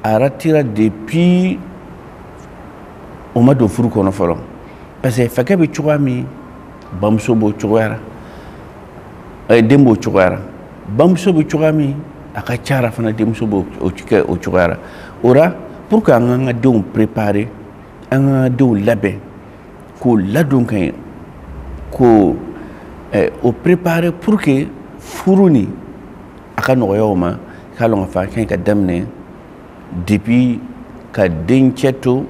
a ratira depuis o ma don furu kɔnɔ fɔlɔ parce que fakɛ bɛ cogoya min bamuso b'o cogoyara den b'o cogoyara bamuso bɛ cogoya min a ka cara fana denmuso b'o kɛ o cogoyara o la pour que an k'an ka denw préparer an ka denw labɛn k'o ladon ka ɲɛ ko o préparer pour que furu ni a ka nɔgɔya o ma k'a lɔn ka fɔ a ka ɲi ka daminɛ depuis ka dencɛ to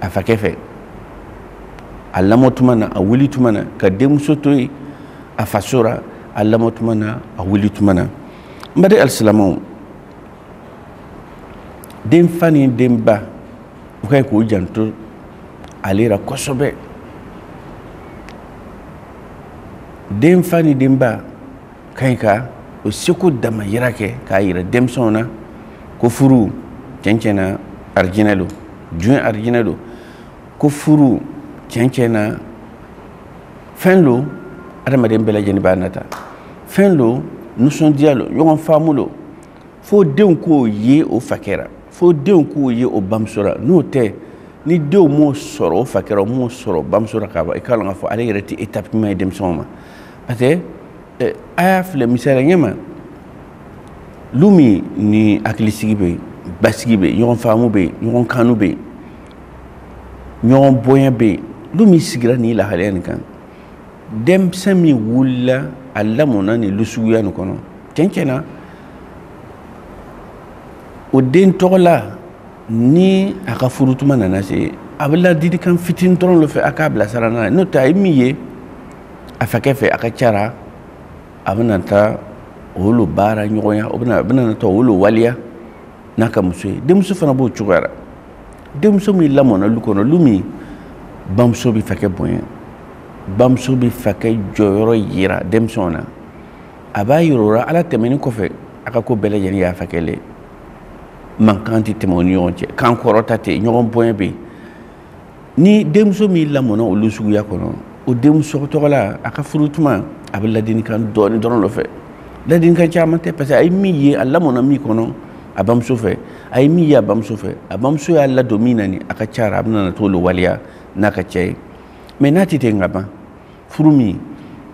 a fakɛ fɛ a lamɔ tuma na a wuli tuma na ka denmuso to yen a faso ra a lamɔ tuma na a wuli tuma na n badi alisilamɛw den fa ni den ba u ka ɲi k'u janto ale la kosɛbɛ den fa ni den ba ka ɲi ka o seko dama yira kɛ k'a yira denmisɛnw na ko furu cɛn na arijinɛ don jɔn arijinɛ don ko furu cɛn na fɛn lo adamaden bɛɛ lajɛlen b'a nata fɛn lo nisɔndiya lo ɲɔgɔn faamu lo fo denw k'o ye o fakɛra fo denw k'o ye o bamuso la n'o tɛ ni denw m'o sɔrɔ o fakɛra o m'o sɔrɔ bamuso la k'a ban i k'a lɔn k'a fɔ ale yɛrɛ tɛ étape ɲuman ye denmisɛnw ma parce que a y'a filɛ misaliya ɲɛma lumi ni hakilisigi bɛ yen basigi bɛ yen ɲɔgɔn faamu bɛ yen ɲɔgɔn kanu bɛ yen ɲɔgɔn bonya bɛ yen lumi sigira nin lahalaya nin kan denmisɛn min wulila a lamɔna nin lusuguya nin kɔnɔ cɛn na o den tɔgɔ la ni a ka furu tuma nana se a bɛ ladilikan fitinin dɔrɔn de fɛ a k'a bilasira n'a ye n'o tɛ a ye min ye a fakɛ fɛ a ka cara a bɛna taa olu baara ɲɔgɔnya o bɛna taa olu waliya n'a ka muso ye denmuso fana b'o cogoya la denmuso min lamɔna lu kɔnɔ lu min bamuso bɛ fakɛ bonya bamuso bɛ fakɛ jɔyɔrɔ yira denmisɛnw na a b'a yira o la ala tɛmɛnen kɔfɛ a ka ko bɛɛ lajɛlen y'a fakɛ le mankan tɛ tɛmɛ o ni ɲɔgɔn cɛ kan kɔrɔta tɛ ɲɔgɔn bonya bɛ yen ni denmuso min lamɔna olu suguya kɔnɔ o denmuso tɔgɔ la a ka furu tuma a bɛ ladilikan dɔɔni dɔrɔn de fɛ ladilikan caman tɛ parce que a ye min ye a lamɔna min kɔnɔ a bamuso fɛ a ye min ye a bamuso fɛ a bamuso y'a ladon min na ni a ka cara a bɛna t'o waliya n'a ka cɛ ye mais n'a tɛ ten ka ban furu min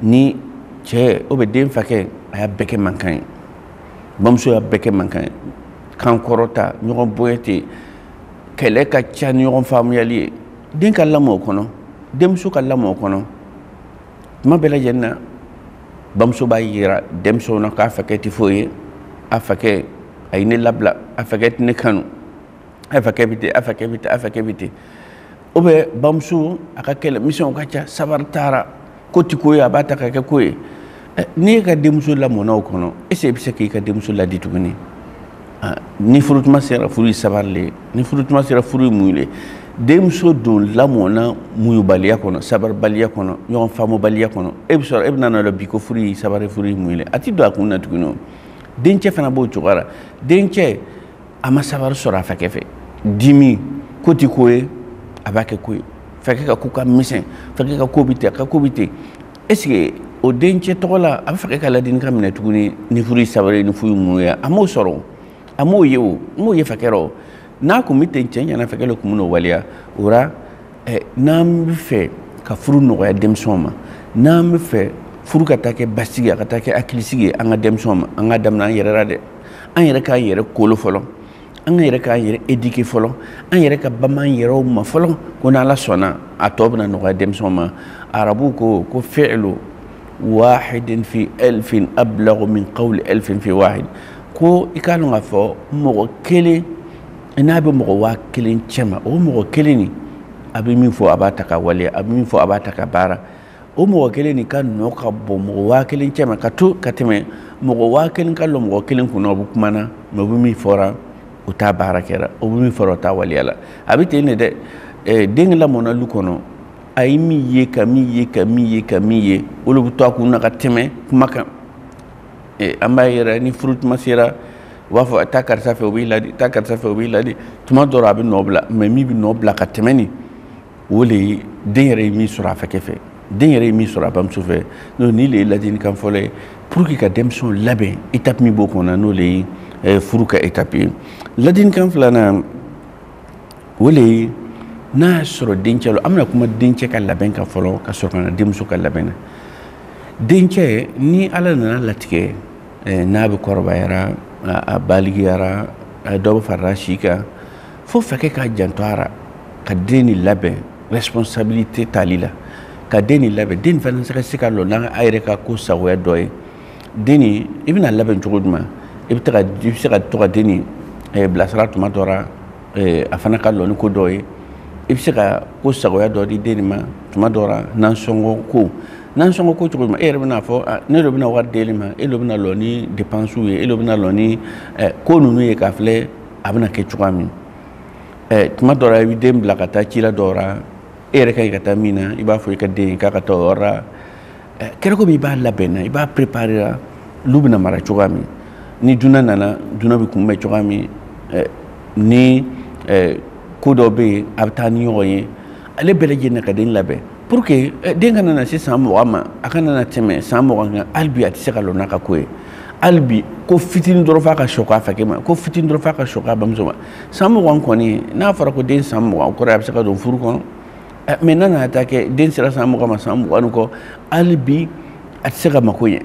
ni cɛ o bɛ den fakɛ a y'a bɛɛ kɛ mankan ye bamuso y'a bɛɛ kɛ mankan ye kan kɔrɔta ɲɔgɔn bonya tɛ kɛlɛ ka ca ni ɲɔgɔn faamuyali ye den ka lamɔ o kɔnɔ denmuso ka lamɔ o kɔnɔ tuma bɛɛ lajɛlen na bamuso b'a yira denmisɛnw na k'a fakɛ tɛ foyi ye a fakɛ a ye ne labila a fakɛ tɛ ne kanu a fakɛ bɛ ten a fakɛ bɛ ten a fakɛ bɛ ten o bɛ bamuso a ka kɛlɛ misɛnw ka ca sabari taara ko tɛ ko ye a b'a ta ka kɛ ko ye n'i ka denmuso lamɔna o kɔnɔ est-ce que i bɛ se k'i ka denmuso ladi tuguni ni furutuma sera furu ye sabari le ye ni furutuma sera furu ye mun ye denmuso don lamɔna muɲubaliya kɔnɔ sabaribaliya kɔnɔ ɲɔgɔn faamubaliya kɔnɔ e bɛ nana la bi ko furu ye sabari furu ye mun ye a tɛ don a kun na tuguni o dencɛ fana b'o cogoya la dencɛ a ma sabari sɔrɔ a fakɛ fɛ dimi ko tɛ ko ye a b'a kɛ ko ye fakɛ ka ko ka misɛn fakɛ ka ko bɛ ten a ka ko bɛ ten est ce que o dencɛ tɔgɔ la a bɛ fakɛ ka ladilikan minɛ tuguni ni furu ye sabari ni furu ye mun ye a m'o sɔrɔ a m'o ye o n m'o ye fakɛ rɔ n'a kun bɛ ten cɛ ɲɛna fakɛ le kun bɛ n'o waliya o la n'an bɛ fɛ ka furu nɔgɔya denmisɛnw ma n'an bɛ fɛ furu ka taa kɛ basigi a ka taa kɛ hakilisigi ye an ka denmisɛnw ma an ka daminɛ an yɛrɛ la dɛ an yɛrɛ k'an yɛrɛ kolo fɔlɔ an yɛrɛ k'an yɛrɛ éduquer fɔlɔ an yɛrɛ ka bama yɛrɛw ma fɔlɔ ko n'ala sɔnna a tɔ bɛna nɔgɔya denmisɛnw ma arabu ko fi'lu wahidin fi alfin ablagu min qawli alfin fi wahid ko i k'a dɔn k'a fɔ mɔgɔ kelen n'a bɛ mɔgɔ 1000 cɛ ma o mɔgɔ kelen nin a bɛ min fɔ a b'a ta ka waleya a bɛ min fɔ a b'a ta ka baara o mɔgɔ kelen nin ka nɔ ka bɔ mɔgɔ 1000 cɛ ma ka tɛmɛ mɔgɔ 1000 ka lɔ mɔgɔ kelen kunna o bɛ kuma na mais o bɛ min fɔra o t'a baara kɛra o bɛ min fɔra o t'a waleya la a bɛ ten de dɛ den lamɔna lu kɔnɔ a ye min ye ka min ye ka min ye ka min ye olu bɛ to a kun na ka tɛmɛ kuma kan an b'a yɛrɛ ni furu tuma sera u b'a fɔ taa karisa fɛ o b'i ladi taa karisa fɛ o b'i ladi tuma dɔ la a bɛ nɔ bila mais min bɛ nɔ bila ka tɛmɛ nin o le ye den yɛrɛ ye min sɔrɔ a fakɛ fɛ den yɛrɛ ye min sɔrɔ a bamuso fɛ n'o ni le ye ladilikan fɔlɔ ye pour que ka denmisɛnw labɛn étape min b'o kɔnɔ n'o le ye furu ka étape ladinkan filanan o le ye n'a y'a sɔrɔ dencɛ lo an bɛna kuma dencɛ ka labɛn kan fɔlɔ ka sɔrɔ ka na denmuso ka labɛn na dencɛ ni ala nana latigɛ n'a bɛ kɔrɔbayara a baligiyara dɔ bɛ farala si kan fo fakɛ k'a janto a la ka den nin labɛn responsabilité tali la ka den nin labɛn den nin fana tɛ se ka lɔ n'a a yɛrɛ ka ko sagoya dɔ ye den nin i bɛna labɛn cogo jumɛn i bɛ se ka to ka den nin bilasira tuma dɔ la a fana ka lɔ ni ko dɔ ye i bɛ se ka ko sagoya dɔ di den nin ma tuma dɔ la nansɔngɔ ko cogo jumɛn e yɛrɛ bɛna fɔ ne dɔ bɛna wari d'e ma e dɔ bɛna lɔ ni dépenses ye e dɔ bɛna lɔ ni ko ninnu ye k'a filɛ a bɛna kɛ cogoya min tuma dɔ la i bɛ den bila ka taa ci la dɔ la e yɛrɛ ka ɲi ka taa min na i b'a fɔ i ka den k'a ka taa o yɔrɔ la kɛra komi i b'a labɛn na i b'a préparer la olu bɛna mara cogoya min ni dunan nana dunan bɛ kunbɛn cogoya min ni ko dɔ bɛ yen a bɛ taa ni ɲɔgɔn ye ale bɛɛ lajɛlen ka den labɛn pour que den ka nana se san 20 ma a ka nana tɛmɛ san 20 kan hali bi a tɛ se ka lɔ n'a ka ko ye hali bi ko fitinin dɔrɔn f'a ka sɔkɔ a fakɛ ma ko fitinin dɔrɔn f'a ka sɔkɔ a bamuso ma san 20 kɔni n'a fɔra ko den san 20 o kɔrɔ a bɛ se ka don furu kɔnɔ mais n'a nana taa kɛ den sera san 20 ma san 20 kɔ hali bi a tɛ se ka mako ɲɛ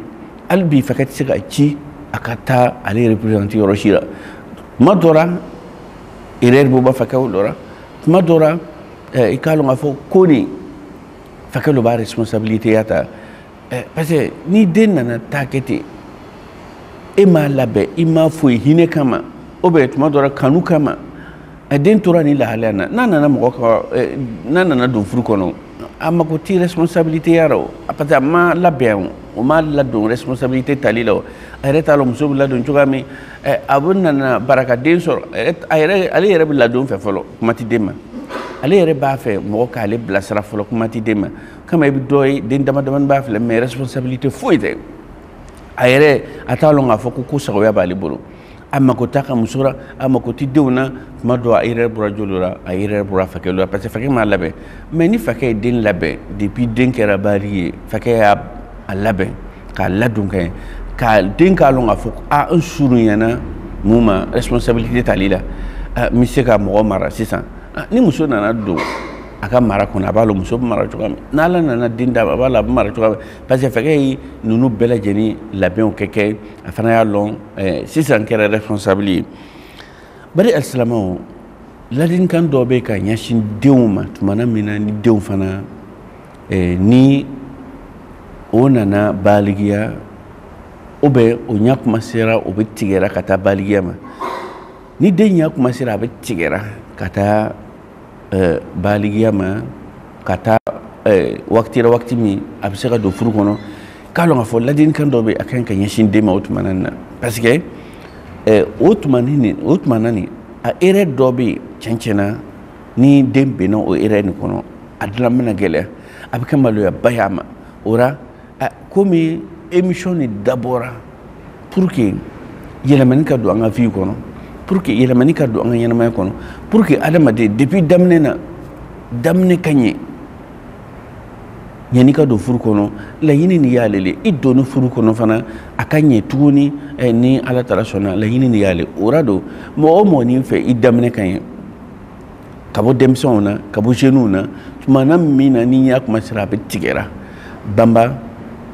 hali bi fakɛ tɛ se ka ci a ka taa ale représenter yɔrɔ si la tuma dɔ la erreur bɛ bɔ fakɛw dɔ la tuma dɔ la i k'a dɔn k'a fɔ ko nin fakɛ dɔ b'a responsabilité ya ta parce que ni den nana taa kɛ ten e m'a labɛn i m'a foyi hinɛ kama ou bien tuma dɔ la kanu kama den tora ni lahalaya na n'a nana mɔgɔ ka n'a nana don furu kɔnɔ a mako tɛ responsabilité ya la o parce que a ma labɛn o ma ladon responsabilité tali la o a yɛrɛ t'a lɔn muso bɛ ladon cogoya min a bɛ nana barakaden sɔrɔ ale yɛrɛ bɛ ladon fɛ fɔlɔ kuma tɛ den ma ale yɛrɛ b'a fɛ mɔgɔ k'ale bilasira fɔlɔ kuma tɛ den ma kama i bɛ dɔ ye den dama damani b'a filɛ mais responsabilité foyi tɛ a yɛrɛ a t'a lɔn k'a fɔ ko sagoya b'ale bolo a mako t'a ka muso la a mako tɛ denw na tuma dɔ a yɛrɛ bɔra joli la a yɛrɛ bɔra fakɛ la parce que fakɛ m'a labɛn mais ni fakɛ ye den labɛn depuis den kɛra baligi ye fakɛ y'a labɛn k'a ladon ka ɲɛ ka den k'a lɔn k'a fɔ n surunyana mun ma responsabilité t'ale la n bɛ se ka mɔgɔ mara sisan ni muso nana don a ka mara kɔnɔ a b'a lɔn muso bɛ mara cogoya min n'ala nana den d'a ma a b'a lɔn a bɛ mara cogoya min parce que fakɛ ye ninnu bɛɛ lajɛlen labɛnw kɛ a fana y'a lɔn sisan kɛra responsable ye bari alisilamɛw ladilikan dɔ bɛ ka ɲɛsin denw ma tumana min na ni denw fana ni o nana baligiya ou bien o ɲa kumasera o bɛ tigɛra ka taa baligiya ma ni den ɲa kumasera a bɛ tigɛra ka taa baligiya ma ka taa wagati la wagati min a bɛ se ka don furu kɔnɔ k'a lɔn k'a fɔ ladilikan dɔ bɛ a kan ka ɲɛsin den ma o tumana na parce que o tumana nin a erreur dɔ bɛ yen tiɲɛ na ni den bɛnna o erreur nin kɔnɔ a dilan bɛna gɛlɛya a bɛ kɛ maloyaba y'a ma o la komi émission nin dabɔra pour que yɛlɛmani ka don an ka vie kɔnɔ pour que yɛlɛmani ka don an ka ɲɛnamaya kɔnɔ pour que adamaden depuis daminɛ na daminɛ ka ɲɛ yanni ka don furu kɔnɔ laɲini nin y'ale le i donni furu kɔnɔ fana a ka ɲɛ tuguni ni ala taala sɔnna laɲini nin y'ale o la don mɔgɔ o mɔgɔ nin fɛ i daminɛ ka ɲɛ ka bɔ denmisɛnw na ka bɔ jeunes na tumana min na ni y'a kumasera a bɛ tigɛra banba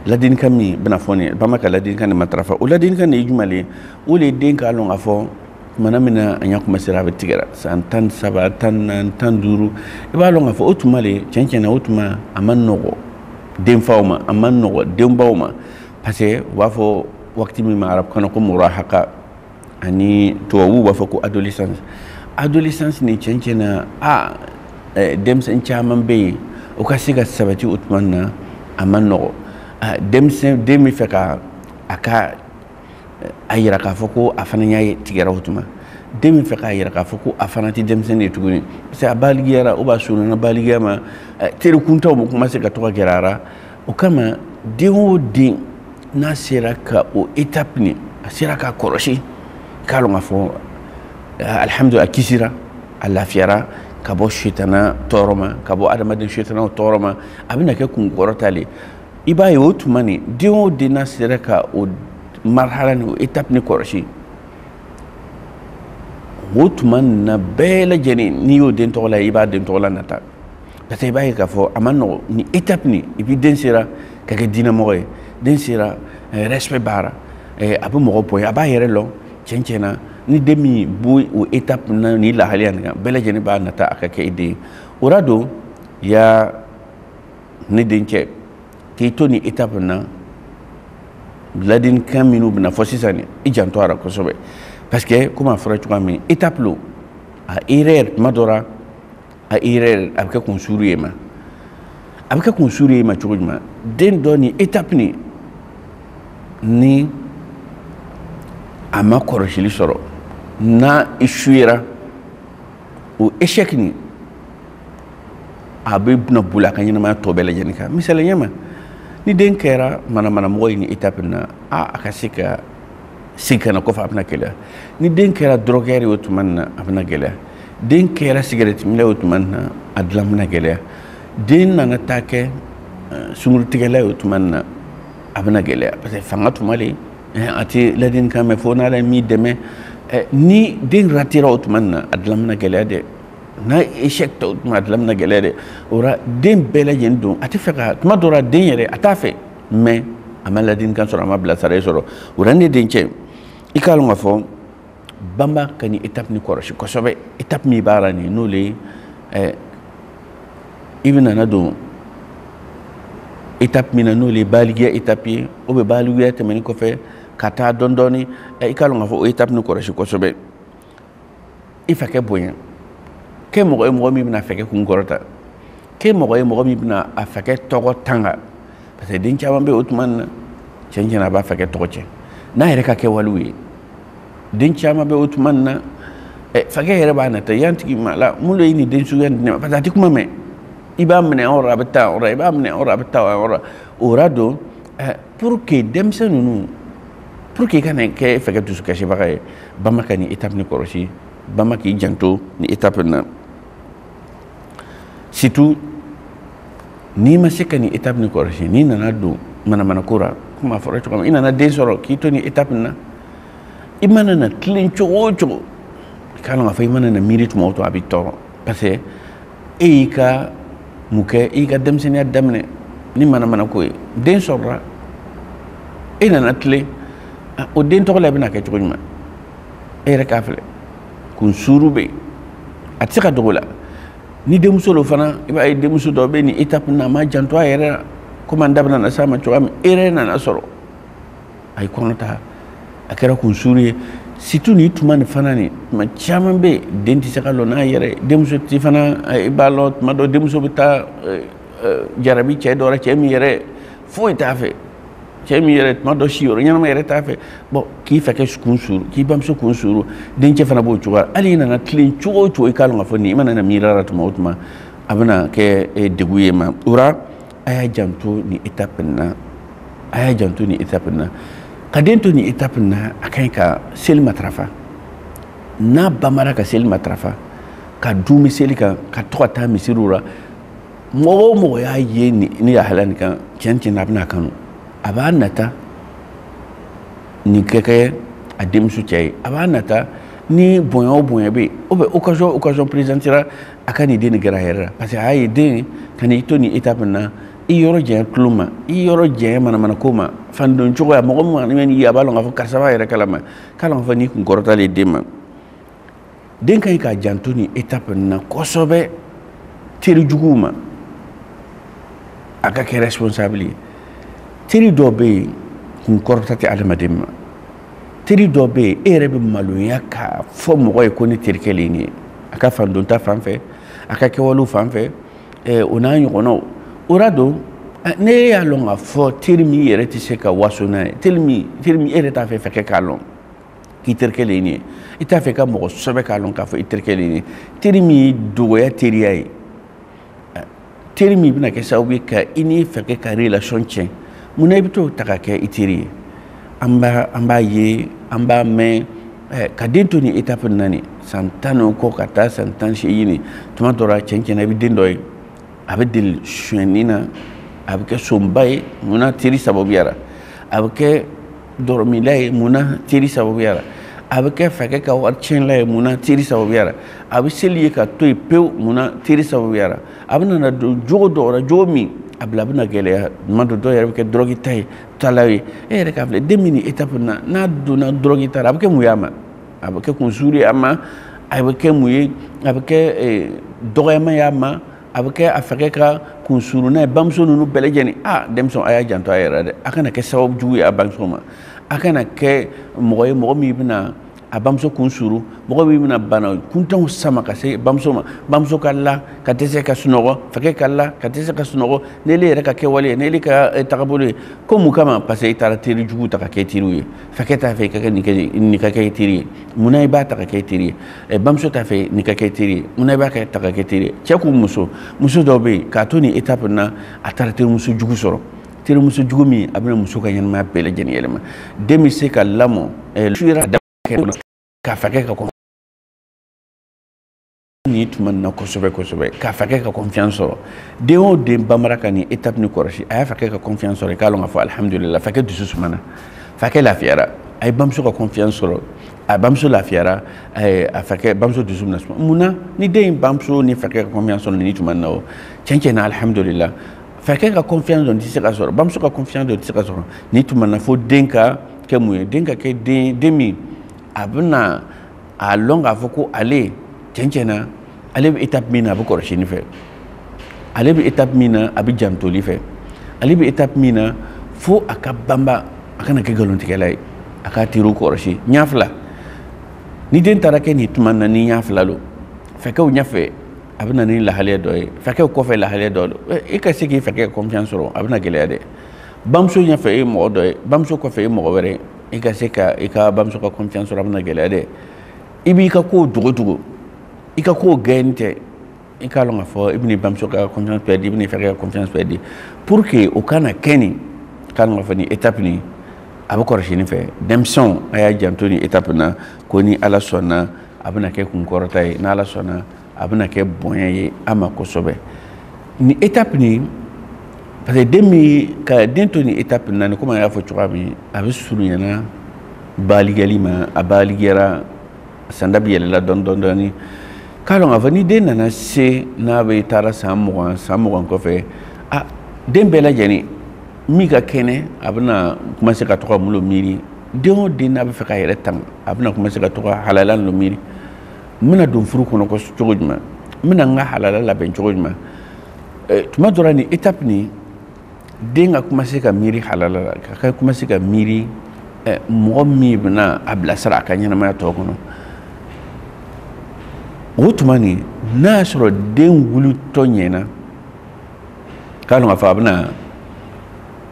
ladilikan min bɛna fɔ nin ye banba ka ladilikan nin matarafa o ladilikan nin ye jumɛn ye o le ye den k'a lɔn k'a fɔ tumana min na a y'a kumasera a bɛ tigɛra san 13 14 15 i b'a lɔn k'a fɔ o tuma le tiɲɛ na o tuma a ma nɔgɔ denfaw ma a ma nɔgɔ denbaw ma parce que u b'a fɔ waati min ma arabu kɔnɔ ko murahaka ani tubabuw b'a fɔ ko adolescence ni tiɲɛ na denmisɛn caman bɛ yen o ka se ka sabati o tuma na a ma nɔgɔ denmisɛn den bɛ fɛ ka a yira k'a fɔ ko a fana y'a tigɛra o tuma den bɛ fɛ k'a yira k'a fɔ ko a fana tɛ denmisɛn ye tuguni parce que a baligiyara ou bien surunyana baligiya ma teri kuntaw bɛ commencer ka to ka gɛrɛ a la o kama den o den n'a sera ka o étape nin a sera k'a kɔlɔsi k'a lɔn k'a fɔ alhamdulilah a kisira a lafiyara ka bɔ sitana tɔɔrɔ ma ka bɔ adamaden sitanaw tɔɔrɔ ma a bɛna kɛ kunkɔrɔta le i b'a ye o tuma nin den o den n'a sera ka o marhala ni o étape ni kɔlɔsi o tuma na bɛɛ lajɛlen n'i y'o den tɔgɔ la i b'a den tɔgɔ la nata parce que i b'a ye k'a fɔ a ma nɔgɔ ni étape ni et puis den sera ka kɛ diinɛmɔgɔ ye den sera respect b'ara a bɛ mɔgɔ bonya a b'a yɛrɛ lɔn tiɲɛ tiɲɛ na ni den min b'o o étape na ni lahaliya nin kan bɛɛ lajɛlen b'a nata a ka kɛ i den o la don ya ne dencɛ k'i to ni étape na ladilikan minnu bɛna fɔ sisan i janto a la kosɛbɛ parce que comme a fɔra cogoya min étape lo a erreur tuma dɔ la a erreur a bɛ kɛ kunsuru ye ma a bɛ kɛ kunsuru ye ma cogo jumɛn den dɔ ni étape ni a ma kɔlɔsili sɔrɔ n'a échouera o échec ni a bɛ bɛna boli a ka ɲɛnamaya tɔ bɛɛ lajɛlen kan misali ɲɛma ni den kɛra manamanamɔgɔ ye ni étape na a ka se ka segin ka na kɔfɛ a bɛna gɛlɛya ni den kɛra drogueur ye o tuma na a bɛna gɛlɛya den kɛra cigarette minɛ o tuma na a dilan bɛna gɛlɛya den nana taa kɛ sunkurutigɛla ye o tuma na a bɛna gɛlɛya parce que fanga tuma le a tɛ ladilikan mɛn fo n'ala ye min dɛmɛ ni den ratera o tuma na a dilan bɛna gɛlɛya dɛ n'a échec ta o tuma a dilan bɛna gɛlɛya dɛ o la den bɛɛ lajɛlen don a tɛ fɛ ka tuma dɔ la den yɛrɛ a t'a fɛ mais a ma ladilikan sɔrɔ a ma bilasirali sɔrɔ o la ne dencɛ i k'a lɔn k'a fɔ banba ka ni étape ni kɔlɔsi kosɛbɛ étape min b'a la nin n'o le i bɛ nana don étape min na n'o le baaligiya étape ye o bɛ baaligiya tɛmɛni kɔfɛ ka taa dɔɔni dɔɔni i k'a lɔn k'a fɔ o étape ni kɔlɔsi kosɛbɛ i fɛ kɛ bonya kɛ mɔgɔ ye mɔgɔ min bɛna fɛ kɛ kun kɔrɔta kɛ mɔgɔ ye mɔgɔ min bɛna a fɛ kɛ tɔgɔ tanga parce que den caman bɛ o tuma na tiɲɛ tiɲɛ na a b'a fɛ kɛ tɔgɔ tiɲɛ n'a yɛrɛ ka kɛ waliw ye den caman bɛ o tuma na fakɛ yɛrɛ b'a nata yan tigi ma la mun de ye nin den suguya nin ma parce que a tɛ kuma mɛn i b'a minɛ an yɔrɔ a bɛ taa yɔrɔ i b'a minɛ an yɔrɔ a bɛ taa yɔrɔ o yɔrɔ don pour que denmisɛn ninnu pour que i kana kɛ fɛkɛ dusukasibaga ye bama ka nin étape ni kɔlɔsi bama k'i janto ni étape na surtout n'i ma se ka nin étape ni kɔlɔsi n'i nana don manamanako la comme a fɔra cogo min i nana den sɔrɔ k'i to nin étape na i mana na tilen cogo o cogo i k'a lɔn k'a fɔ i mana na miiri tuma o tuma a b'i tɔɔrɔ parce que e y'i ka mun kɛ i ka denmisɛnniya daminɛ ni manamanako ye den sɔrɔla e nana tilen o den tɔgɔ la i bɛna kɛ cogo ɲuman e yɛrɛ k'a filɛ kunsuru bɛ yen a tɛ se ka dogo la ni denmuso lo fana i b'a ye denmuso dɔ bɛ nin étape na a ma janto a yɛrɛ la komi an da bɛna na s'a ma cogoya min e yɛrɛ nana sɔrɔ a ye kɔnɔ ta a kɛra kunsuru ye surtout nin tuma nin fana nin tuma caman bɛ yen den tɛ se ka lɔn n'a yɛrɛ denmuso tɛ fana i b'a lɔn tuma dɔ denmuso bɛ taa jarabi cɛ dɔ la cɛ min yɛrɛ foyi t'a fɛ cɛ min yɛrɛ tuma dɔ si yɔrɔ ɲɛnama yɛrɛ t'a fɛ bon k'i fɛ kɛ kun suru k'i bamuso kun suru dencɛ fana b'o cogoya hali i nana tilen cogo o cogo i k'a lɔn k'a fɔ nin i mana na miiri la tuma o tuma a bɛna kɛ degun ye ma o la a y'a janto nin étape na a y'a janto nin étape na ka den to nin étape na a ka ɲi ka seli matarafa n'a banbara ka seli matarafa ka dun miseli kan ka to ka taa misiriw la mɔgɔ o mɔgɔ y'a ye ni lahala nin kan tiɲɛ tiɲɛ na a bɛna a kanu a b'a nata nin kɛ kɛ a denmuso cɛ ye a b'a nata ni bonya o bonya bɛ yen ou bien occasion présentera a ka nin den nin gɛrɛ a yɛrɛ la parce que a y'a ye den ka n'i to nin étape na i yɔrɔ janya tulo ma i yɔrɔ janya manamanako ma fandon cogoya mɔgɔ min mana ye a b'a lɔn k'a fɔ karisa b'a yɛrɛ kalama k'a lɔn k'a fɔ n'i kun kɔrɔtalen den ma den ka ɲi k'a janto nin étape na kosɛbɛ teri juguw ma a ka kɛ responsable ye teri dɔ bɛ yen kun kɔrɔta tɛ adamaden ma teri dɔ bɛ yen e yɛrɛ bɛ maloya k'a fɔ mɔgɔ ye ko ne terikɛ le ye nin ye a ka fandonta fan fɛ a ka kɛwalew fan fɛ o n'a ɲɔgɔnnaw o la don ne y'a lɔn k'a fɔ teri min yɛrɛ tɛ se ka waso n'a ye teri min e yɛrɛ t'a fɛ kɛ k'a lɔn k'i terikɛ le ye nin ye i t'a fɛ ka mɔgɔ sɛbɛ k'a lɔn k'a fɔ i terikɛ le ye nin ye teri min ye dogoya teriya ye teri min bɛna kɛ sababu ye ka i n'i fɛ kɛ ka relation tiɲɛ mun na i bɛ t'o ta ka kɛ i teri ye an b'a ye an b'a mɛn ka den to nin étape na nin san 10 kɔ ka taa san 18 nin tuma dɔ la tiɲɛ tiɲɛ na i bɛ den dɔ ye a bɛ deli sonyɛni na a bɛ kɛ sonba ye mun na teri sababuya la a bɛ kɛ dɔrɔmila ye mun na teri sababuya la a bɛ kɛ fakɛ ka wari tiɲɛla ye mun na teri sababuya la a bɛ seli ye ka to yen pewu mun na teri sababuya la a bɛ nana don jogo dɔ la jogo min a bɛna gɛlɛya tuma dɔ dɔw yɛrɛ bɛ kɛ dɔrɔgi ta ye tala ye e yɛrɛ k'a filɛ den min ni étape na n'a donna dɔrɔgi ta la a bɛ kɛ mun ye a ma a bɛ kɛ kunsuri ye a ma a bɛ kɛ mun ye a bɛ kɛ dɔgɔyama ye a ma a bɛ kɛ a fakɛ ka kunsuru n'a ye bamuso ninnu bɛɛ lajɛlen denmisɛnw a y'a janto a yɛrɛ dɛ a kana kɛ sababu jugu ye a bamuso ma a kana kɛ mɔgɔ ye mɔgɔ min bɛna a bamuso kun suru mɔgɔ min bɛna bana kuntanw sama ka se bamuso ma bamuso ka la ka dɛsɛ ka sunɔgɔ fakɛ ka la ka dɛsɛ ka sunɔgɔ n'ele yɛrɛ ka kɛwale ye n'ele ka tagabolo ye ko mun kama parce que i taara teri jugu ta ka kɛ teriw ye fakɛ t'a fɛ i ka kɛ nin ka kɛ teri ye munna i b'a ta ka kɛ teri ye bamuso t'a fɛ nin ka kɛ teri ye munna i b'a ta ka kɛ teri ye cɛ ko muso dɔw bɛ yen k'a to nin étape na a taara terimuso jugu sɔrɔ terimuso jugu min a bɛna muso ka ɲɛnamaya bɛɛ lajɛlen yɛlɛma den bɛ se ka lamɔ k'a fakɛ ka ni tuma na kosɛbɛ kosɛbɛ k'a fakɛ ka confiance sɔrɔ den o den bamara ka nin étape ni kɔrɔsi a y'a fakɛ ka confiance sɔrɔ i k'a dɔn k'a fɔ alhamdulillah fakɛ dusu sumana fakɛ lafiyara a ye bamuso ka confiance sɔrɔ a bamuso lafiyara a fakɛ bamuso dusu mina suma munna ni den bamuso ni fakɛ ka confiance sɔrɔ nin tuma na o tiɲɛ na alhamdulillah fakɛ ka confiance dɔn tɛ se ka sɔrɔ bamuso ka confiance dɔn tɛ se ka sɔrɔ ni tuma na fo den ka kɛ mun ye den ka kɛ den min a bɛna a lɔn k'a fɔ ko ale tiɲɛ na ale bɛ étape min na a bɛ kɔlɔsili fɛ ale bɛ étape min na a bɛ jantoli fɛ ale bɛ étape min na fo a ka banba a kana kɛ nkalontigɛla ye a ka teriw kɔlɔsi ɲɛ fila ni den taara kɛ nin tuma na ni ɲɛ fila lo fakɛw ɲɛfɛ a bɛ na ni lahalaya dɔ ye fakɛw kɔfɛ lahalaya dɔ lo e ka se k'i fakɛ ka confiance sɔrɔ a bɛ na gɛlɛya dɛ bamuso ɲɛfɛ e ye mɔgɔ dɔ ye bamuso kɔfɛ e ye mɔgɔ wɛrɛ i ka se ka i ka bamuso ka confiance sɔrɔ a bɛ na gɛlɛya dɛ i b'i ka kow dogo i ka kow gɛnni tɛ i k'a dɔn k'a fɔ i bɛ n'i bamuso ka confiance perdre i bɛ n'i fakɛ ka confiance perdre pour que o kana kɛ nin k'a dɔn k'a fɔ nin étape nin a bɛ kɔlɔsi nin fɛ denmisɛnw a y'a janto nin étape na ko ni ala sɔnna a bɛna kɛ kunkɔrɔta ye ni ala sɔnna a bɛna kɛ bonya ye an ma kosɛbɛ nin étape nin parce que den to nin étape na ni komi an y'a fɔ cogoya min a bɛ surunyana baaligɛli ma a baaligɛra sanda bɛ yɛlɛla dɔɔni k'a dɔn k'a fɔ ni den nana se n'a bɛ taara san 20 kɔfɛ den bɛɛ lajɛlen min ka kɛnɛ a bɛna commencer ka to ka mun lo miiri den o den n'a bɛ fɛ k'a yɛrɛ tanga a bɛna commencer ka to ka halala lo miiri n bɛna don furu kɔnɔ cogo jumɛn n bɛna n ka halala labɛn cogo jumɛn tuma dɔ la nin étape nin den ka commencer ka miiri halala la ka commencer ka miiri mɔgɔ min bɛna a bilasira a ka ɲɛnamaya tɔ kɔnɔ o tuma nin n'a y'a sɔrɔ den wulitɔ ɲɛna k'a dɔn k'a fɔ a bɛna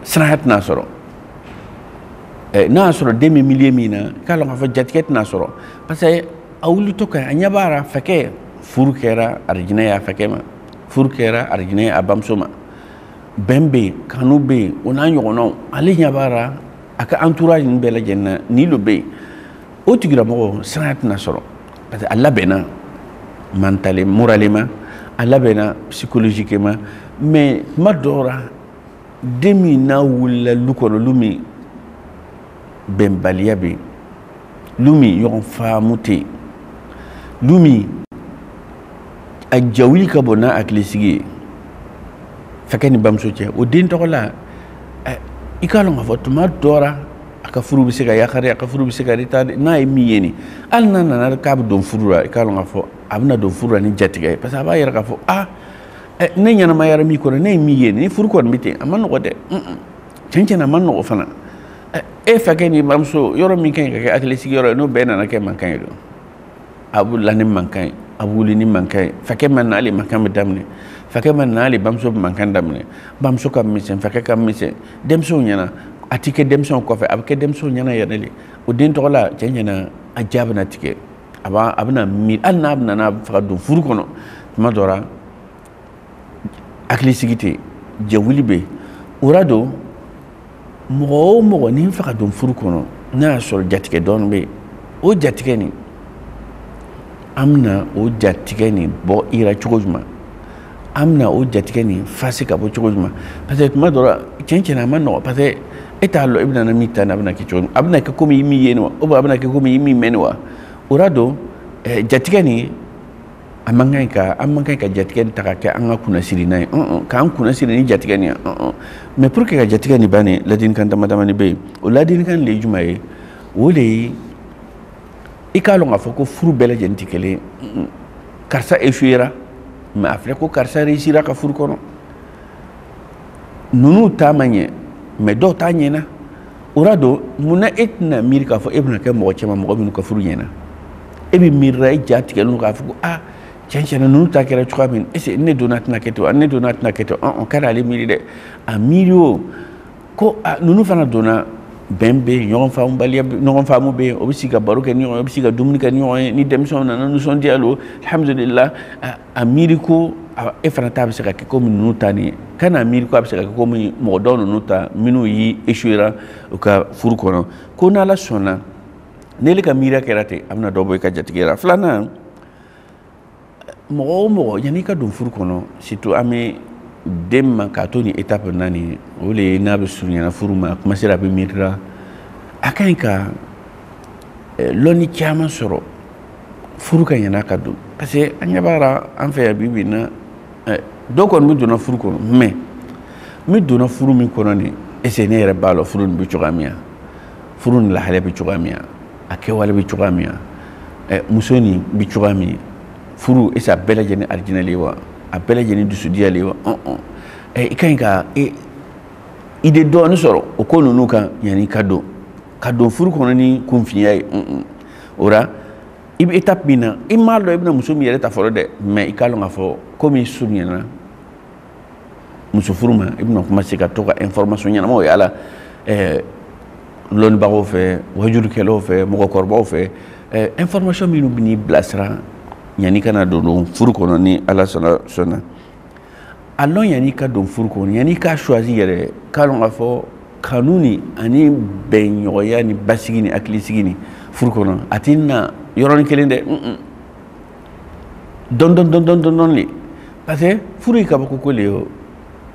siranya tɛna sɔrɔ n'a y'a sɔrɔ den bɛ milieu min na k'a dɔn k'a fɔ jatigɛ tɛna sɔrɔ parce que a wulitɔ ka a ɲɛ b'a la fakɛ furu kɛra arijinɛ ye a fakɛ ma furu kɛra arijinɛ ye a bamuso ma bɛn bɛ yen kanu bɛ yen o n'a ɲɔgɔnnaw ale ɲɛ b'a la a ka entourage ninnu bɛɛ lajɛlen na nin lo bɛ yen o tigilamɔgɔ siranya tɛna sɔrɔ parce que a labɛnna moralement a labɛnna psychologiquement mais tuma dɔw la den min n'a wulila lu kɔnɔ lu min bɛnbaliya bɛ yen lu min ɲɔgɔn faamu tɛ yen lu min a jawuli ka bɔ n'a hakilisigi ye fakɛ ni bamuso cɛ o den tɔgɔ la i k'a dɔn k'a fɔ tuma dɔ la a ka furu bɛ se ka yakari a ka furu bɛ se ka retarder n'a ye min ye nin hali n'a nana k'a bɛ don furu la i k'a dɔn k'a fɔ a bɛna don furu la ni jatigɛ ye parce que a b'a yɛrɛ k'a fɔ ne ɲɛnamayara min kɔnɔ ne ye min ye ni furu kɔni bɛ ten a ma nɔgɔ dɛ tiɲɛ a ma nɔgɔ fana e fakɛ ni bamuso yɔrɔ min ka ɲi ka kɛ hakilisigi yɔrɔ ye n'o bɛɛ nana kɛ mankan ye don a bɛ wuli ni mankan ye a bɛ wuli ni mankan ye fakɛ ma na hali mankan bɛ daminɛ fakɛ ma na hali bamuso bɛ mankan daminɛ bamuso ka misɛn fakɛ ka misɛn denmisɛnw ɲɛna a ti kɛ denmisɛnw kɔfɛ a bɛ kɛ denmisɛnw ɲɛna yɛrɛ de o den tɔgɔ la cɛ ɲɛna a ja bɛna tigɛ a bɛna miiri hali n'a bɛna n'a fɛ ka don furu kɔnɔ tuma dɔ la hakilisigi tɛ jɛwuli bɛ yen o la don mɔgɔ o mɔgɔ ni fɛ ka don furu kɔnɔ n'a y'a sɔrɔ jatigɛ dɔɔni bɛ yen o jatigɛ nin an bɛna o jatigɛ nin bɔ i la cogo jumɛn an bɛna o jatigɛ nin fase ka bɔ cogo jumɛn parce que tuma dɔ la tiɲɛ a ma nɔgɔ parce que e t'a lɔn e bɛna min ta n'a bɛna kɛ cogo min a bɛna kɛ komi i min ye wa ou bien a bɛna kɛ komi i min mɛn wa o la don jatigɛ nin an man kan ka jatigɛ nin ta ka kɛ an ka kunnasiri n'a ye k'an kunnasiri ni jatigɛ nin ye mais pour que ka jatigɛ nin ban ladilikan dama damani bɛ yen o ladilikan le ye jumɛn ye o de ye i k'a lɔn k'a fɔ ko furu bɛɛ lajɛlen tɛ kelen ye karisa échouera mais a filɛ ko karisa réussira ka furu kɔnɔ ninnu ta ma ɲɛ mais dɔw t'a ɲɛna o la don munna e tɛna miiri k'a fɔ e bɛna kɛ mɔgɔ caman mɔgɔ minnu ka furu ɲɛna e bɛ miirira e ja tigɛlen k'a fɔ ko tiɲɛ tiɲɛna ninnu ta kɛra cogoya min est ce que ne donna tɛna kɛ ten ne donna tɛna kɛ ten k'ale ale miiri dɛ a miiri o ko ninnu fana donna bɛn bɛ yen ɲɔgɔn faamu bɛ yen o bɛ sigi ka baro kɛ ni ɲɔgɔn ye o bɛ sigi ka dumuni kɛ ni ɲɔgɔn ye ni denmisɛnw nana nisɔndiya lo alhamdulillah a miiri ko e fana ta bɛ se ka kɛ komi ninnu ta nin ye kana miiri ko a bɛ se ka kɛ komi mɔgɔ dɔw ninnu ta minnu yi échouera u ka furu kɔnɔ ko n'ala sɔnna n'ele ka miiriya kɛra ten a bɛna dɔ bɔ i ka jatigɛ la filanan mɔgɔ o mɔgɔ yanni i ka don furu kɔnɔ surtout an bɛ den ma k'a to nin étape naani o de ye n'a bɛ surunyana furu ma a commencera a bɛ miirira a ka ɲi ka lɔnni caman sɔrɔ furu ka ɲana ka don parce que an ɲɛ b'a la an fɛ yan bi bi in na dɔw kɔni bɛ donna furu kɔnɔ mais min donna furu min kɔnɔ nin est ce que ne yɛrɛ b'a dɔn furu nin bɛ cogoya min na furu nin lahalaya bɛ cogoya min na a kɛwale bɛ cogoya min na muso nin bɛ cogoya min furu est ce que a bɛɛ lajɛlen alijinɛ le wa a bɛɛ lajɛlen dusudiya le wa i ka ɲi ka idée dɔɔni sɔrɔ o ko ninnu kan yanni ka don furu kɔnɔ ni kunfinya ye o la i bɛ étape min na i m'a dɔn i bɛna muso min yɛrɛ ta fɔlɔ dɛ mais i k'a dɔn k'a fɔ komi i surunyana muso furu ma i bɛna commencer ka to ka information ɲɛnamaw ye a la lɔnnibagaw fɛ wajurukɛlaw fɛ mɔgɔkɔrɔbaw fɛ information minnu bɛ n'i bilasira yanni ka na don furu kɔnɔ ni ala sɔnna a lɔn yanni ka don furu kɔnɔ yanni ka choisi yɛrɛ k'a dɔn k'a fɔ kanu ni ani bɛnɲɔgɔnya ni basigi ni hakilisigi ni furu kɔnɔ a tɛ na yɔrɔnin kelen dɛ dɔn le parce que furu ye kabako ko le ye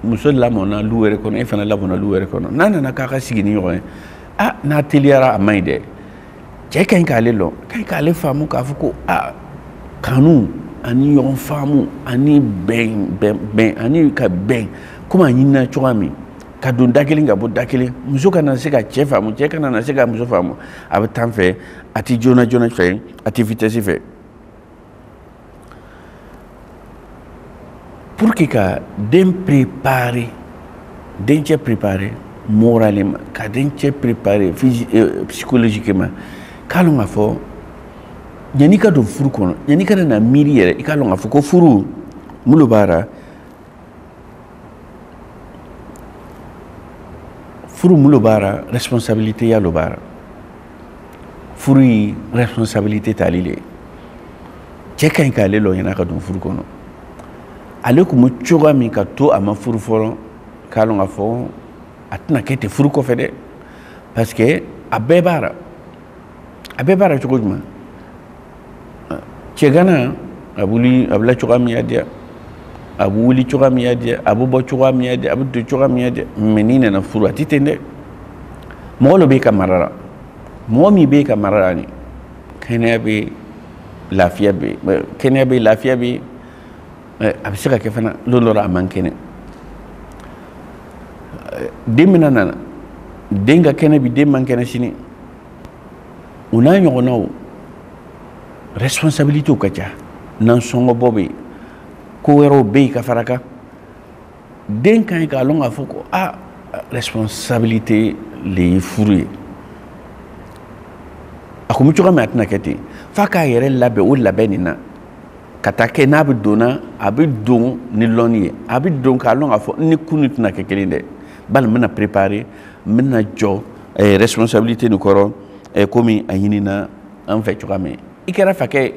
muso lamɔna lu wɛrɛ kɔnɔ e fana lamɔna lu wɛrɛ kɔnɔ n'a nana k'a ka sigi ni ɲɔgɔn ye n'a teliyara a man ɲi dɛ cɛ ka ɲi k'ale lɔn ka ɲi k'ale faamu k'a fɔ ko kanu ani ɲɔgɔn faamu ani bɛn ani ka bɛn komi a ɲinina cogoya min ka don da kelen ka bɔ da kelen muso kana se ka cɛ faamu cɛ kana se ka muso faamu a bɛ tan fɛ a tɛ joona fɛ a tɛ vitesse fɛ pour que ka den préparer dencɛ préparer moralement ka dencɛ préparer psychologiquement k'a lɔn k'a fɔ yanni ka don furu kɔnɔ yanni ka na miiri yɛrɛ i k'a lɔn k'a fɔ ko furu mun de b'a la furu mun de b'a la responsabilité ya de b'a la furu ye responsabilité tali le cɛ ka ɲi k'ale lɔn yanni a ka don furu kɔnɔ ale tun bɛ cogoya min ka to a ma furu fɔlɔ k'a lɔn k'a fɔ a tɛna kɛ ten furu kɔfɛ dɛ parce que a bɛɛ b'a la cogo jumɛn cɛgana a bɛ la cogoya min y'a diya a bɛ wuli cogoya min y'a diya a bɛ bɔ cogoya min y'a diya a bɛ don cogoya min y'a diya mais n'i nana furu a tɛ ten dɛ mɔgɔ dɔ b'e ka mara la mɔgɔ min b'e ka mara la nin kɛnɛya bɛ yen lafiya bɛ yen kɛnɛya bɛ yen lafiya bɛ yen a bɛ se ka kɛ fana don dɔ la a man kɛnɛ den bɛna nana den ka kɛnɛ bi den man kɛnɛ sini u n'a ɲɔgɔnnaw responsabilité ka ca nansɔngɔbɔ bɛ yen ko wɛrɛw bɛ yen ka fara kan den ka ɲi k'a lɔn k'a fɔ ko responsabilité le ye furu ye a kun bɛ cogoya min a tɛna kɛ ten f'a k'a yɛrɛ labɛn o labɛn nin na ka taa kɛ n'a bɛ donna a bɛ don ni lɔnni ye a bɛ don k'a lɔn k'a fɔ ni kun tɛna kɛ kelen dɛ bali n bɛna préparer n bɛna jɔ responsabilité nin kɔrɔ komi a ɲinina an fɛ cogoya min i kɛra fakɛ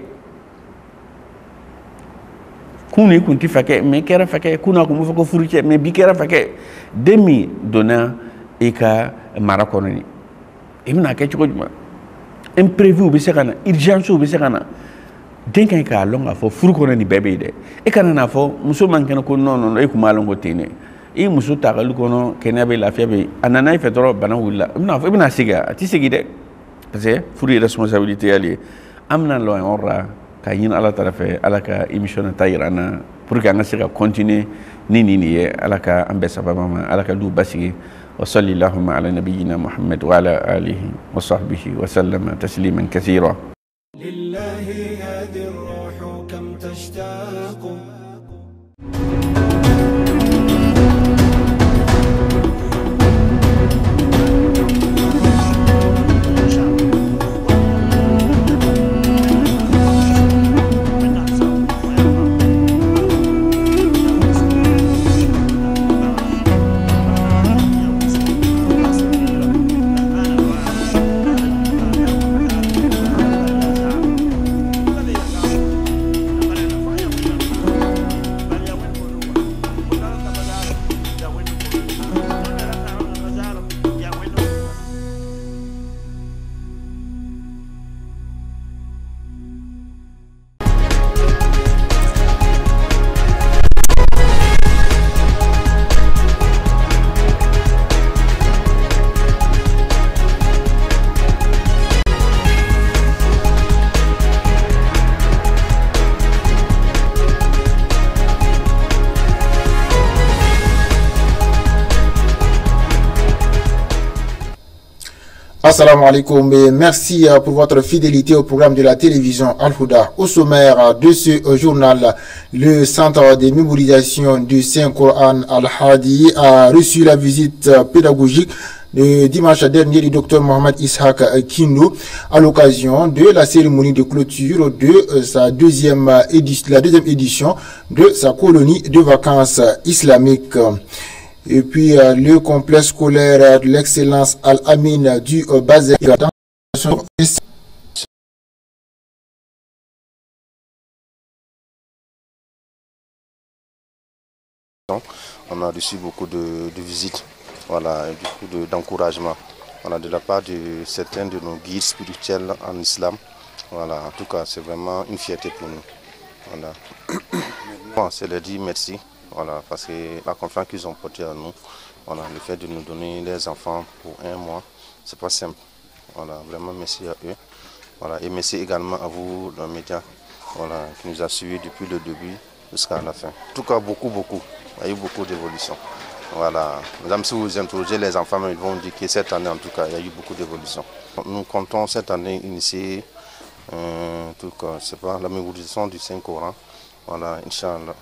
kun ni kun tɛ fakɛ mais i kɛra fakɛ kun na kun bɛ fɔ ko furu cɛ mais bi kɛra fakɛ den min donna i ka mara kɔnɔ nin i bɛna kɛ cogo jumɛn imprévu bɛ se ka na urgence bɛ se ka na den ka ɲi k'a lɔn k'a fɔ furu kɔnɔ nin bɛɛ bɛ yen dɛ e kana n'a fɔ muso man kɛnɛ ko non e kun b'a lɔn ko ten dɛ i muso tagali kɔnɔ kɛnɛya bɛ lafiya bɛ a nana i fɛ dɔrɔn bana wulila i bɛna sigi a ti sigi dɛ parce que furu ye responsabilité y'ale ye an bɛna lɔ yɔrɔ la ka ɲini ala ta fɛ ala ka émission ta yira an na pour que an ka se ka continuer ni nin ye ala ka an bɛɛ sababa ma ala ka du basigi wa sallallahu ala nabiyyina muhammad wa ala alihi wa sahbihi wa sallama tasliman kathira lillahi hadi ar-ruh kam tashtaqu. Assalamu alaikum et merci pour votre fidélité au programme de la télévision Al-Huda. Au sommaire de ce journal, le centre de mémorisation du Saint-Coran Al-Hadi a reçu la visite pédagogique le dimanche dernier du docteur Mohamed Ishaq Kindo à l'occasion de la cérémonie de clôture de sa deuxième édition de sa colonie de vacances islamiques. Et puis le complexe scolaire de l'excellence Al-Amin du Bazar. On a reçu beaucoup de visites, voilà, et beaucoup d'encouragement. Voilà, de la part de certains de nos guides spirituels en islam. Voilà, en tout cas, c'est vraiment une fierté pour nous. Voilà. Bon, c'est leur dire merci. Voilà, parce que la confiance qu'ils ont portée à nous, voilà, le fait de nous donner les enfants pour 1 mois, c'est pas simple. Voilà, vraiment merci à eux. Voilà, et merci également à vous, les médias, voilà, qui nous a suivis depuis le début jusqu'à la fin. En tout cas, beaucoup. Il y a eu beaucoup d'évolutions. Voilà, même si vous interrogez les enfants, ils vont dire que cette année, en tout cas, il y a eu beaucoup d'évolutions. Nous comptons cette année initier, en tout cas, c'est pas la mémorisation du Saint-Coran. Voilà, Inch'Allah.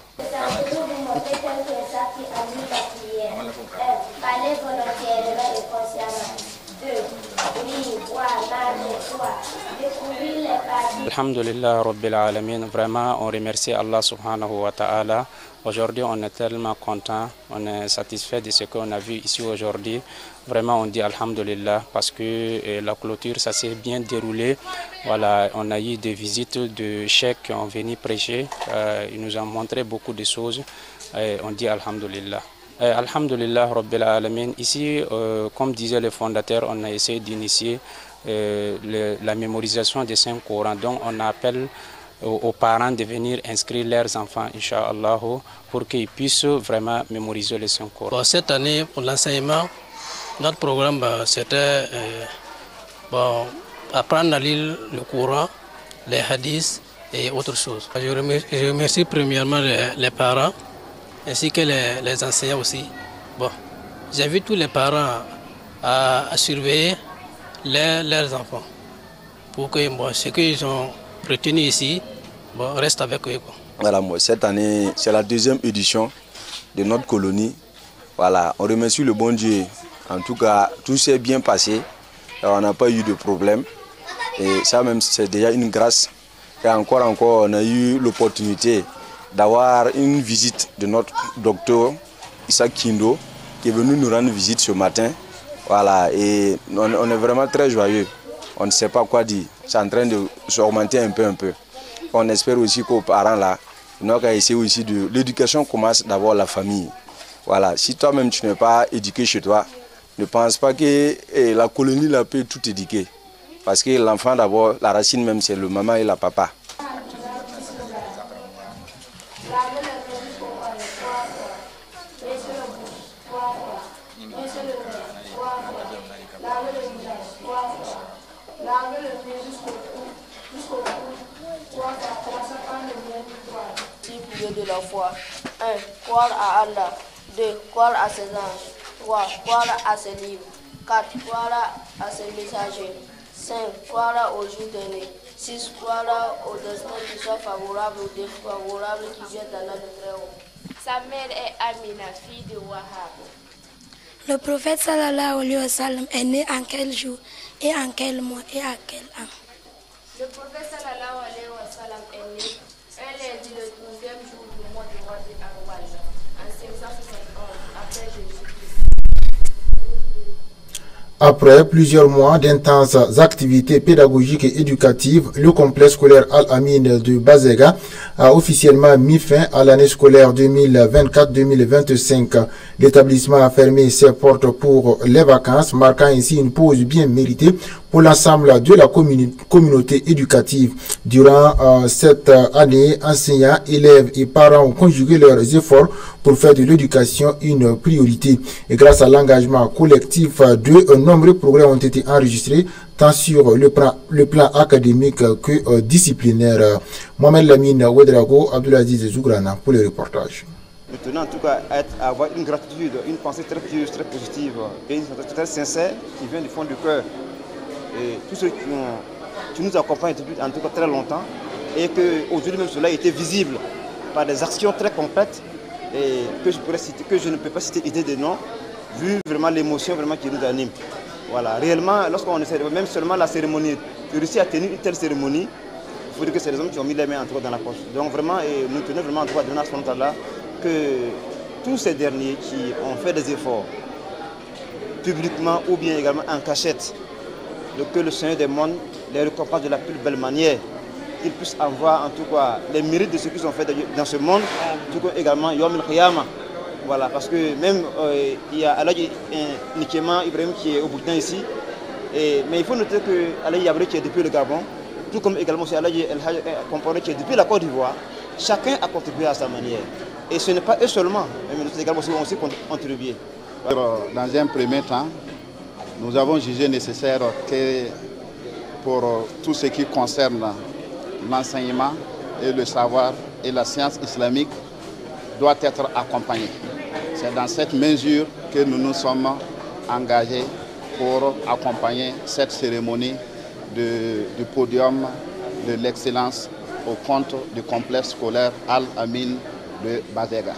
Alhamdulillah Rabbil Alamin, vraiment on remercie Allah subhanahu wa ta'ala. Aujourd'hui on est tellement content, on est satisfait de ce qu'on a vu ici aujourd'hui. Vraiment on dit Alhamdulillah parce que la clôture ça s'est bien déroulé. Voilà, on a eu des visites de cheikhs qui ont venu prêcher, ils nous ont montré beaucoup de choses et on dit Alhamdulillah. Alhamdulillah Rabbil Alamin, ici comme disait le fondateur, on a essayé d'initier la mémorisation des Saint-Coran. Donc on appelle aux parents de venir inscrire leurs enfants, Inch'Allah, pour qu'ils puissent vraiment mémoriser le Saint-Coran. Bon, cette année, pour l'enseignement, notre programme, c'était apprendre à lire le Coran, les hadiths et autres choses. Je remercie premièrement les parents ainsi que les enseignants aussi. Bon, j'invite tous les parents à surveiller leurs enfants pour que ce qu'ils ont retenu ici reste avec eux. Voilà, moi, cette année, c'est la deuxième édition de notre colonie. Voilà, on remercie le bon Dieu. En tout cas, tout s'est bien passé. Alors, on n'a pas eu de problème. Et ça même, c'est déjà une grâce. Et encore, on a eu l'opportunité d'avoir une visite de notre docteur Ishaq Kindo qui est venu nous rendre visite ce matin. Voilà, et on est vraiment très joyeux. On ne sait pas quoi dire. C'est en train de s'augmenter un peu. On espère aussi qu'aux parents là, nous avons essayé aussi de l'éducation commence d'abord la famille. Voilà, si toi-même tu n'es pas éduqué chez toi, ne pense pas que la colonie là peut tout éduquer. Parce que l'enfant d'abord, la racine même c'est le maman et la papa. Lavez le pied jusqu'au cou. 3 fois, commençant par le bien du droit. 6 piliers de la foi. 1. Croire à Allah. 2. Croire à ses anges. 3. Croire à ses livres. 4. Croire à ses messagers. 5. Croire au jour dernier. 6. Croire au destin qui soit favorable ou défavorable qui vient d'Allah le Très-Haut. Sa mère est Amina, fille de Wahab. Le prophète sallallahu alayhi wa sallam est né en quel jour et en quel mois et à quel an? Le prophète sallallahu alayhi wa sallam est né un lundi le 12e jour du mois de Rabi Awwal en 571 après Jésus-Christ. Après plusieurs mois d'intenses activités pédagogiques et éducatives, le complexe scolaire Al-Amin de Bazega a officiellement mis fin à l'année scolaire 2024-2025. L'établissement a fermé ses portes pour les vacances, marquant ainsi une pause bien méritée pour l'ensemble de la communauté éducative. Durant cette année, enseignants, élèves et parents ont conjugué leurs efforts pour faire de l'éducation une priorité. Et grâce à l'engagement collectif, de nombreux progrès ont été enregistrés, tant sur le plan académique que disciplinaire. Mohamed Lamine Ouedrago, Abdulaziz Zougrana pour le reportage. Nous tenons en tout cas à avoir une gratitude, une pensée très pieuse, très positive et une pensée très sincère qui vient du fond du cœur. Et tous ceux qui nous accompagnent depuis en tout cas très longtemps et qu'aujourd'hui même cela a été visible par des actions très concrètes et que je ne peux pas citer idée de nom vu vraiment l'émotion vraiment qui nous anime. Voilà, réellement lorsqu'on essaie, même seulement la cérémonie, réussir à tenir une telle cérémonie, il faut dire que c'est les hommes qui ont mis les mains en tout cas dans la poche. Donc vraiment, et nous tenons vraiment en tout cas à donner à ce moment-là que tous ces derniers qui ont fait des efforts publiquement ou bien également en cachette, que le Seigneur des mondes les récompense de la plus belle manière, qu'ils puissent avoir en tout cas les mérites de ce qu'ils ont fait dans ce monde, tout comme également Yom al-Qiyamah. Voilà, parce que même il y a Aladji Nikema Ibrahim qui est au Burkina ici, mais il faut noter que Aladji Yabré qui est depuis le Gabon, tout comme également Aladji El Hadj Compaoré qui est depuis la Côte d'Ivoire, chacun a contribué à sa manière. Et ce n'est pas eux seulement, mais nous également aussi contribué. Dans un premier temps, nous avons jugé nécessaire que pour tout ce qui concerne l'enseignement et le savoir et la science islamique doit être accompagné. C'est dans cette mesure que nous nous sommes engagés pour accompagner cette cérémonie du podium de l'excellence au compte du complexe scolaire Al-Amin de Bazega.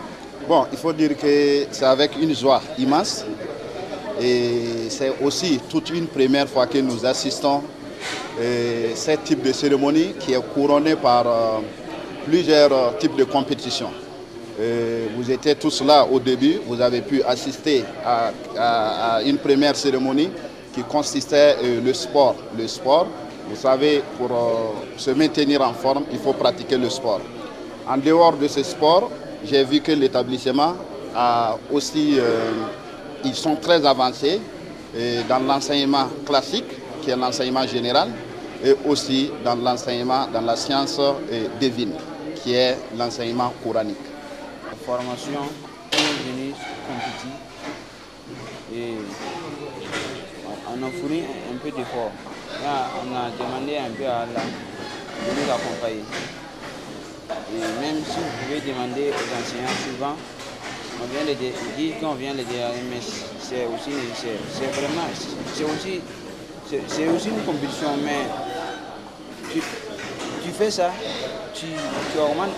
Bon, il faut dire que c'est avec une joie immense et c'est aussi toute une première fois que nous assistons à ce type de cérémonie qui est couronnée par plusieurs types de compétitions. Vous étiez tous là au début, vous avez pu assister à une première cérémonie qui consistait le sport. Le sport, vous savez, pour se maintenir en forme, il faut pratiquer le sport. En dehors de ce sport, j'ai vu que l'établissement a aussi, ils sont très avancés dans l'enseignement classique, qui est l'enseignement général, et aussi dans l'enseignement, dans la science divine, qui est l'enseignement coranique. La formation est venue compétitive et on a fourni un peu d'efforts. On a demandé un peu à Allah de nous accompagner. Et même si vous pouvez demander aux enseignants souvent, on vient les dire qu'on vient les dire, mais c'est aussi nécessaire. C'est aussi une compétition, mais tu fais ça, tu augmentes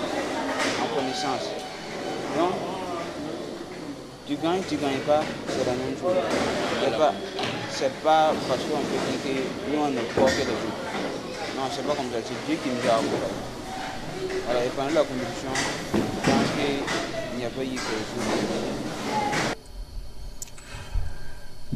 en connaissance. Donc, tu gagnes pas, c'est la même chose. C'est pas parce qu'on peut dire que nous on ne peut que des trucs. Non, c'est pas comme ça, c'est Dieu qui nous a accompagnés. Voilà, et pendant la compétition, je pense qu'il n'y a pas eu quelque chose.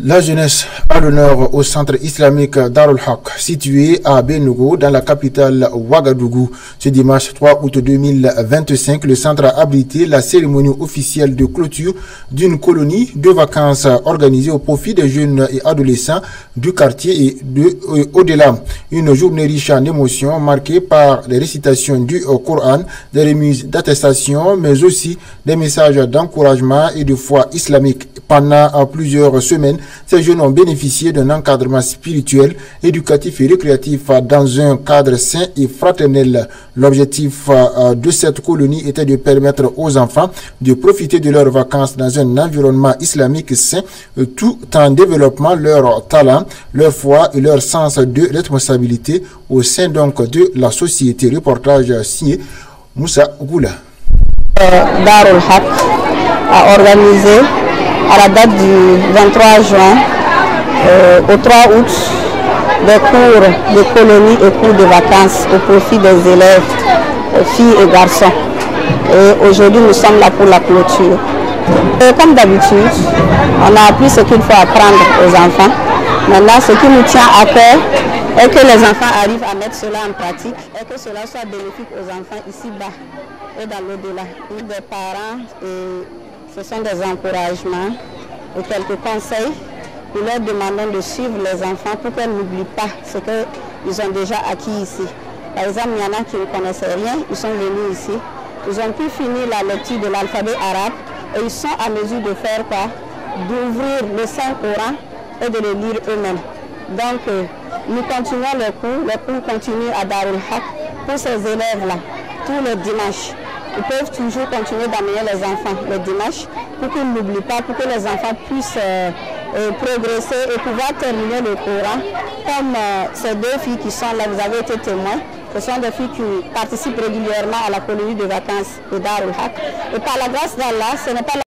La jeunesse a l'honneur au centre islamique Darul Haq, situé à Benougou, dans la capitale Ouagadougou. Ce dimanche 3 août 2025, le centre a abrité la cérémonie officielle de clôture d'une colonie de vacances organisée au profit des jeunes et adolescents du quartier et au-delà. Une journée riche en émotions marquée par les récitations du Coran, des remises d'attestation, mais aussi des messages d'encouragement et de foi islamique. Pendant plusieurs semaines, Ces jeunes ont bénéficié d'un encadrement spirituel, éducatif et récréatif dans un cadre sain et fraternel. L'objectif de cette colonie était de permettre aux enfants de profiter de leurs vacances dans un environnement islamique sain, tout en développant leur talent, leur foi et leur sens de responsabilité au sein donc de la société. Reportage signé Moussa Goula. Darul Haq a organisé à la date du 23 juin au 3 août des cours de colonie et cours de vacances au profit des élèves, filles et garçons. Et aujourd'hui, nous sommes là pour la clôture. Et comme d'habitude, on a appris ce qu'il faut apprendre aux enfants. Maintenant, ce qui nous tient à cœur est que les enfants arrivent à mettre cela en pratique et que cela soit bénéfique aux enfants ici-bas et dans l'au-delà. Nous, des parents, ce sont des encouragements et quelques conseils. Nous leur demandons de suivre les enfants pour qu'elles n'oublient pas ce qu'ils ont déjà acquis ici. Par exemple, il y en a qui ne connaissaient rien, ils sont venus ici. Ils ont pu finir la lecture de l'alphabet arabe et ils sont à mesure de faire quoi? D'ouvrir le Saint-Coran et de le lire eux-mêmes. Donc, nous continuons les cours continuent à Darul Haq pour ces élèves-là, tous les dimanches. Ils peuvent toujours continuer d'amener les enfants le dimanche pour qu'ils n'oublient pas, pour que les enfants puissent progresser et pouvoir terminer le Coran. Comme ces deux filles qui sont là, vous avez été témoins, ce sont des filles qui participent régulièrement à la colonie de vacances de Darul Haq. Et par la grâce d'Allah, ce n'est pas